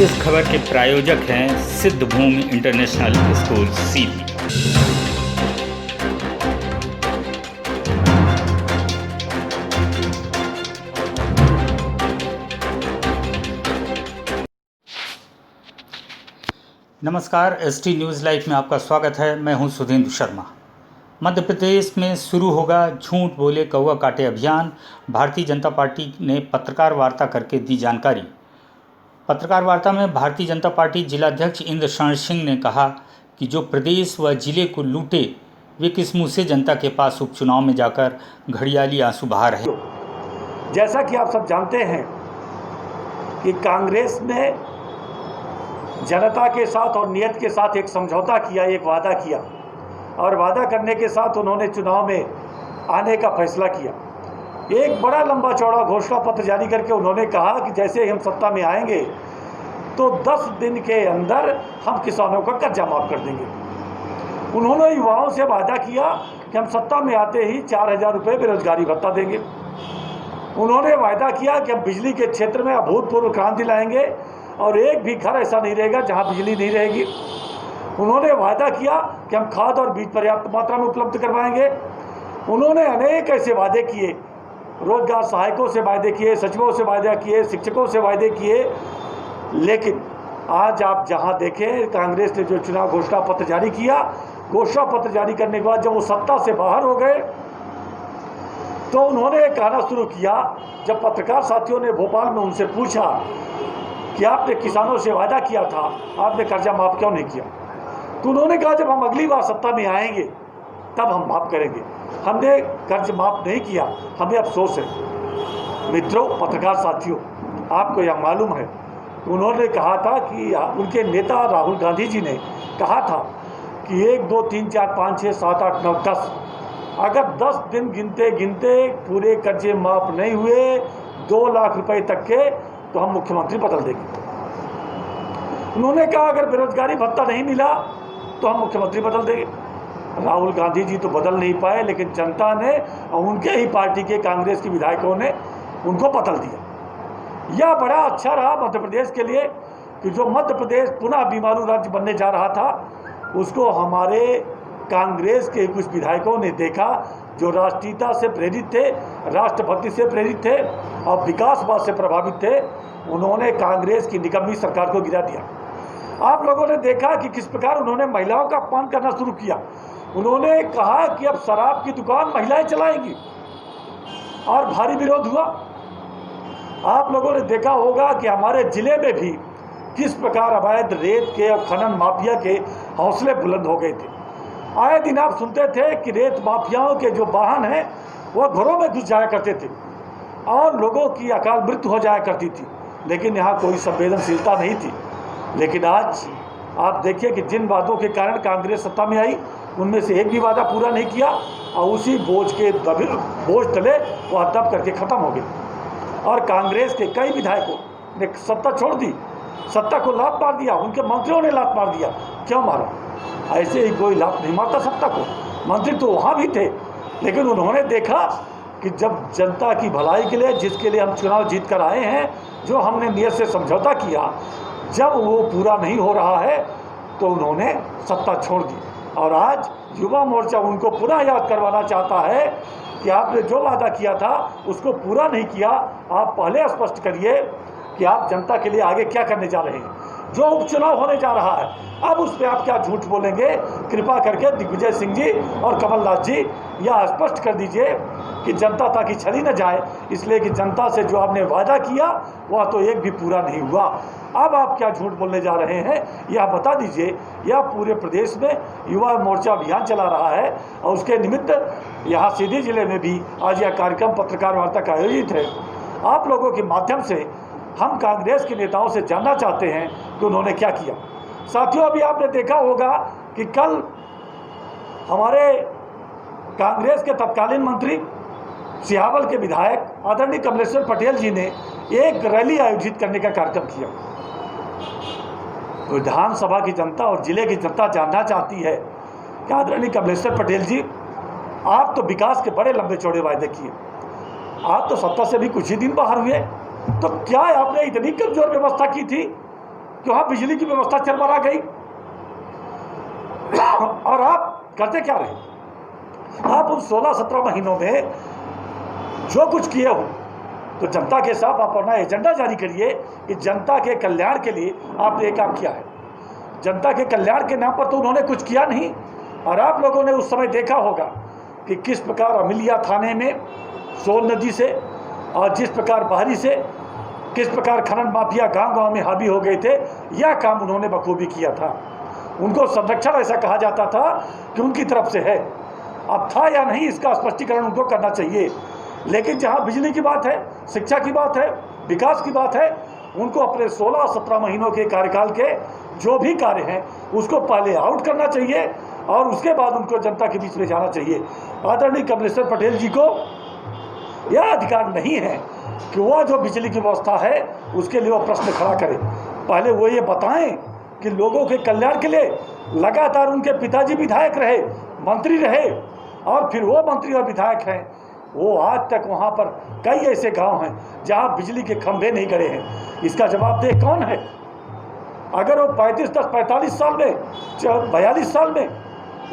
इस खबर के प्रायोजक हैं सिद्धभूमि इंटरनेशनल स्कूल सीधी। नमस्कार, एसटी न्यूज़ लाइव में आपका स्वागत है। मैं हूं सुधींद्र शर्मा। मध्य प्रदेश में शुरू होगा झूठ बोले कौवा काटे अभियान। भारतीय जनता पार्टी ने पत्रकार वार्ता करके दी जानकारी। पत्रकार वार्ता में भारतीय जनता पार्टी जिलाध्यक्ष इंद्र शरण सिंह ने कहा कि जो प्रदेश व जिले को लूटे वे किस मुँह से जनता के पास उपचुनाव में जाकर घड़ियाली आंसू बहा रहे। जैसा कि आप सब जानते हैं कि कांग्रेस ने जनता के साथ और नियत के साथ एक समझौता किया, एक वादा किया और वादा करने के साथ उन्होंने चुनाव में आने का फैसला किया। एक बड़ा लंबा चौड़ा घोषणा पत्र जारी करके उन्होंने कहा कि जैसे हम सत्ता में आएंगे तो 10 दिन के अंदर हम किसानों का कर्जा माफ़ कर देंगे। उन्होंने युवाओं से वादा किया कि हम सत्ता में आते ही 4,000 रुपये बेरोजगारी भत्ता देंगे। उन्होंने वादा किया कि हम बिजली के क्षेत्र में अभूतपूर्व क्रांति लाएंगे और एक भी घर ऐसा नहीं रहेगा जहां बिजली नहीं रहेगी। उन्होंने वादा किया कि हम खाद और बीज पर्याप्त मात्रा में उपलब्ध करवाएंगे। उन्होंने अनेक ऐसे वादे किए, रोजगार सहायकों से वादे किए, सचिवों से वादे किए, शिक्षकों से वादे किए। लेकिन आज आप जहां देखें, कांग्रेस ने जो चुनाव घोषणा पत्र जारी किया, घोषणा पत्र जारी करने के बाद जब वो सत्ता से बाहर हो गए तो उन्होंने कहना शुरू किया। जब पत्रकार साथियों ने भोपाल में उनसे पूछा कि आपने किसानों से वादा किया था, आपने कर्जा माफ़ क्यों नहीं किया, तो उन्होंने कहा जब हम अगली बार सत्ता में आएंगे तब हम माफ़ करेंगे। हमने कर्ज माफ़ नहीं किया, हमें अफसोस है। मित्रों, पत्रकार साथियों, आपको यह मालूम है उन्होंने कहा था कि उनके नेता राहुल गांधी जी ने कहा था कि 1 2 3 4 5 6 7 8 9 10 अगर 10 दिन गिनते गिनते पूरे कर्जे माफ़ नहीं हुए 2 लाख रुपए तक के तो हम मुख्यमंत्री बदल देंगे। उन्होंने कहा अगर बेरोजगारी भत्ता नहीं मिला तो हम मुख्यमंत्री बदल देंगे। राहुल गांधी जी तो बदल नहीं पाए, लेकिन जनता ने और उनके ही पार्टी के कांग्रेस के विधायकों ने उनको बदल दिया। यह बड़ा अच्छा रहा मध्य प्रदेश के लिए कि जो मध्य प्रदेश पुनः बीमारू राज्य बनने जा रहा था उसको हमारे कांग्रेस के कुछ विधायकों ने देखा जो राष्ट्रीयता से प्रेरित थे, राष्ट्रभक्ति से प्रेरित थे और विकासवाद से प्रभावित थे। उन्होंने कांग्रेस की निकम्मी सरकार को गिरा दिया। आप लोगों ने देखा कि किस प्रकार उन्होंने महिलाओं का अपमान करना शुरू किया। उन्होंने कहा कि अब शराब की दुकान महिलाएं चलाएंगी और भारी विरोध हुआ। आप लोगों ने देखा होगा कि हमारे जिले में भी किस प्रकार अवैध रेत के और खनन माफिया के हौसले बुलंद हो गए थे। आए दिन आप सुनते थे कि रेत माफियाओं के जो वाहन हैं वह घरों में घुस जाया करते थे और लोगों की अकाल मृत्यु हो जाया करती थी, लेकिन यहाँ कोई संवेदनशीलता नहीं थी। लेकिन आज आप देखिए कि जिन वादों के कारण कांग्रेस सत्ता में आई उनमें से एक भी वादा पूरा नहीं किया और उसी बोझ तले वह दब करके ख़त्म हो गई। और कांग्रेस के कई विधायकों ने सत्ता छोड़ दी, सत्ता को लात मार दिया, उनके मंत्रियों ने लात मार दिया। क्यों मारा? ऐसे ही कोई लात नहीं मारता सत्ता को। मंत्री तो वहाँ भी थे, लेकिन उन्होंने देखा कि जब जनता की भलाई के लिए, जिसके लिए हम चुनाव जीत कर आए हैं, जो हमने नियत से समझौता किया, जब वो पूरा नहीं हो रहा है तो उन्होंने सत्ता छोड़ दी। और आज युवा मोर्चा उनको पुनः याद करवाना चाहता है कि आपने जो वादा किया था उसको पूरा नहीं किया। आप पहले स्पष्ट करिए कि आप जनता के लिए आगे क्या करने जा रहे हैं। जो उपचुनाव होने जा रहा है अब उस पर आप क्या झूठ बोलेंगे? कृपा करके दिग्विजय सिंह जी और कमलनाथ जी यह स्पष्ट कर दीजिए कि जनता ताकि छली न जाए, इसलिए कि जनता से जो आपने वादा किया वह तो एक भी पूरा नहीं हुआ। अब आप क्या झूठ बोलने जा रहे हैं यह बता दीजिए। यह पूरे प्रदेश में युवा मोर्चा अभियान चला रहा है और उसके निमित्त यहाँ सीधी जिले में भी आज यह कार्यक्रम पत्रकार वार्ता का आयोजित है। आप लोगों के माध्यम से हम कांग्रेस के नेताओं से जानना चाहते हैं कि उन्होंने क्या किया। साथियों, अभी आपने देखा होगा कि कल हमारे कांग्रेस के तत्कालीन मंत्री सिहावल के विधायक आदरणीय कमलेश्वर पटेल जी ने एक रैली आयोजित करने का कार्यक्रम किया। विधानसभा की जनता और जिले की जनता जानना चाहती है कि आदरणीय कमलेश्वर पटेल जी, आप तो विकास के बड़े लंबे चौड़े वायदे किए, आप तो सत्ता से भी कुछ ही दिन बाहर हुए, तो क्या आपने इतनी कमजोर व्यवस्था की थी कि वहाँ बिजली की व्यवस्था चरमरा गई। और आप करते क्या रहे? आप उन 16-17 महीनों में जो कुछ किए हो, तो जनता के साथ आप अपना एजेंडा जारी करिए कि जनता के कल्याण के लिए आपने एक काम किया है। जनता के कल्याण के नाम पर तो उन्होंने कुछ किया नहीं। और आप लोगों ने उस समय देखा होगा कि किस प्रकार अमिलिया थाने में सोन नदी से और जिस प्रकार बाहरी से किस प्रकार खनन माफिया गांव-गांव में हावी हो गए थे, यह काम उन्होंने बखूबी किया था। उनको संरक्षण ऐसा कहा जाता था कि उनकी तरफ से है। अब था या नहीं इसका स्पष्टीकरण उनको करना चाहिए। लेकिन जहां बिजली की बात है, शिक्षा की बात है, विकास की बात है, उनको अपने 16-17 महीनों के कार्यकाल के जो भी कार्य हैं उसको पहले आउट करना चाहिए और उसके बाद उनको जनता के बीच में जाना चाहिए। आदरणीय कमलेश्वर पटेल जी को यह अधिकार नहीं है कि वह जो बिजली की व्यवस्था है उसके लिए वो प्रश्न खड़ा करें। पहले वो ये बताएं कि लोगों के कल्याण के लिए लगातार उनके पिताजी विधायक रहे, मंत्री रहे, और फिर वो मंत्री और विधायक हैं, वो आज तक वहाँ पर कई ऐसे गांव हैं जहाँ बिजली के खंभे नहीं गड़े हैं। इसका जवाबदेह कौन है? अगर वो 45 साल में 42 साल में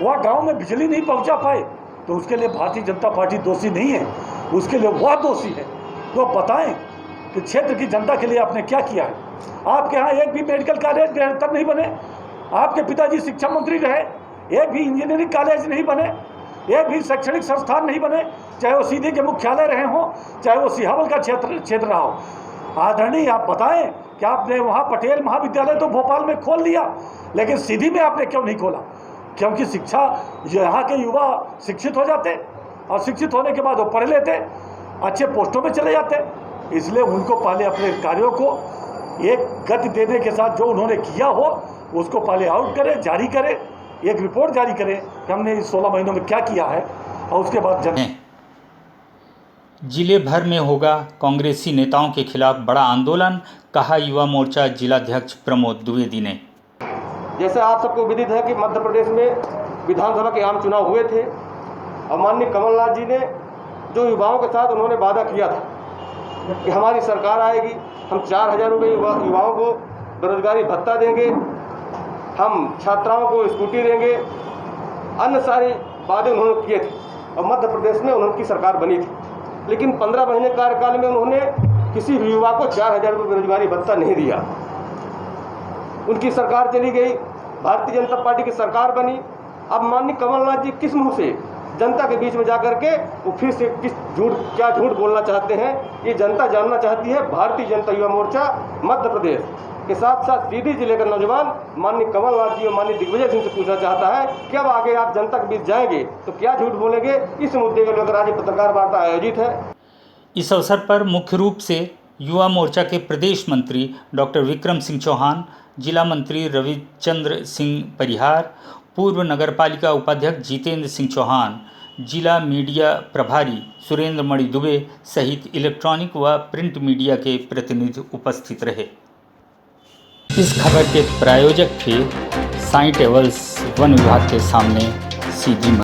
वह गांव में बिजली नहीं पहुंचा पाए तो उसके लिए भारतीय जनता पार्टी दोषी नहीं है, उसके लिए वह दोषी है। तो बताएं कि क्षेत्र की जनता के लिए आपने क्या किया है। आपके यहाँ एक भी मेडिकल कॉलेज बेहतर नहीं बने, आपके पिताजी शिक्षा मंत्री रहे, एक भी इंजीनियरिंग कॉलेज नहीं बने, एक भी शैक्षणिक संस्थान नहीं बने, चाहे वो सीधे के मुख्यालय रहे हों, चाहे वो सिहावल का क्षेत्र रहा हो। आदरणीय आप बताएं कि आपने वहाँ पटेल महाविद्यालय तो भोपाल में खोल लिया, लेकिन सीधी में आपने क्यों नहीं खोला? क्योंकि शिक्षा, यहाँ के युवा शिक्षित हो जाते और शिक्षित होने के बाद वो पढ़ लेते, अच्छे पोस्टों में चले जाते। इसलिए उनको पहले अपने कार्यों को एक गति देने के साथ जो उन्होंने किया हो उसको पहले आउट करें, जारी करें, एक रिपोर्ट जारी करें कि हमने इस 16 महीनों में क्या किया है, और उसके बाद जिले भर में होगा कांग्रेसी नेताओं के खिलाफ बड़ा आंदोलन, कहा युवा मोर्चा जिलाध्यक्ष प्रमोद द्विवेदी ने। जैसे आप सबको विदित है कि मध्य प्रदेश में विधानसभा के आम चुनाव हुए थे और माननीय कमलनाथ जी ने जो युवाओं के साथ उन्होंने वादा किया था कि हमारी सरकार आएगी, हम 4000 रुपये युवाओं को बेरोजगारी भत्ता देंगे, हम छात्राओं को स्कूटी देंगे, अन्य सारे वादे उन्होंने किए थे और मध्य प्रदेश में उनकी सरकार बनी थी। लेकिन 15 महीने कार्यकाल में उन्होंने किसी भी युवा को 4000 रुपये बेरोजगारी भत्ता नहीं दिया। उनकी सरकार चली गई, भारतीय जनता पार्टी की सरकार बनी। अब माननीय कमलनाथ जी किस मुँह से जनता के बीच में जाकर के वो फिर से क्या झूठ बोलना चाहते हैं, ये जनता जानना चाहती है। भारतीय जनता युवा मोर्चा मध्य प्रदेश के साथ साथ सीधी जिले का नौजवान माननीय कमलनाथ जी और माननीय दिग्विजय सिंह से पूछना चाहता है कि अब आगे आप जनता के बीच जाएंगे तो क्या झूठ बोलेंगे। इस मुद्दे को लेकर आज पत्रकार वार्ता आयोजित है। इस अवसर पर मुख्य रूप से युवा मोर्चा के प्रदेश मंत्री डॉक्टर विक्रम सिंह चौहान, जिला मंत्री रविचंद्र सिंह परिहार, पूर्व नगरपालिका उपाध्यक्ष जितेंद्र सिंह चौहान, जिला मीडिया प्रभारी सुरेंद्र मणि दुबे सहित इलेक्ट्रॉनिक व प्रिंट मीडिया के प्रतिनिधि उपस्थित रहे। इस खबर के प्रायोजक थे साइंट एवल्स वन विभाग के सामने सीधी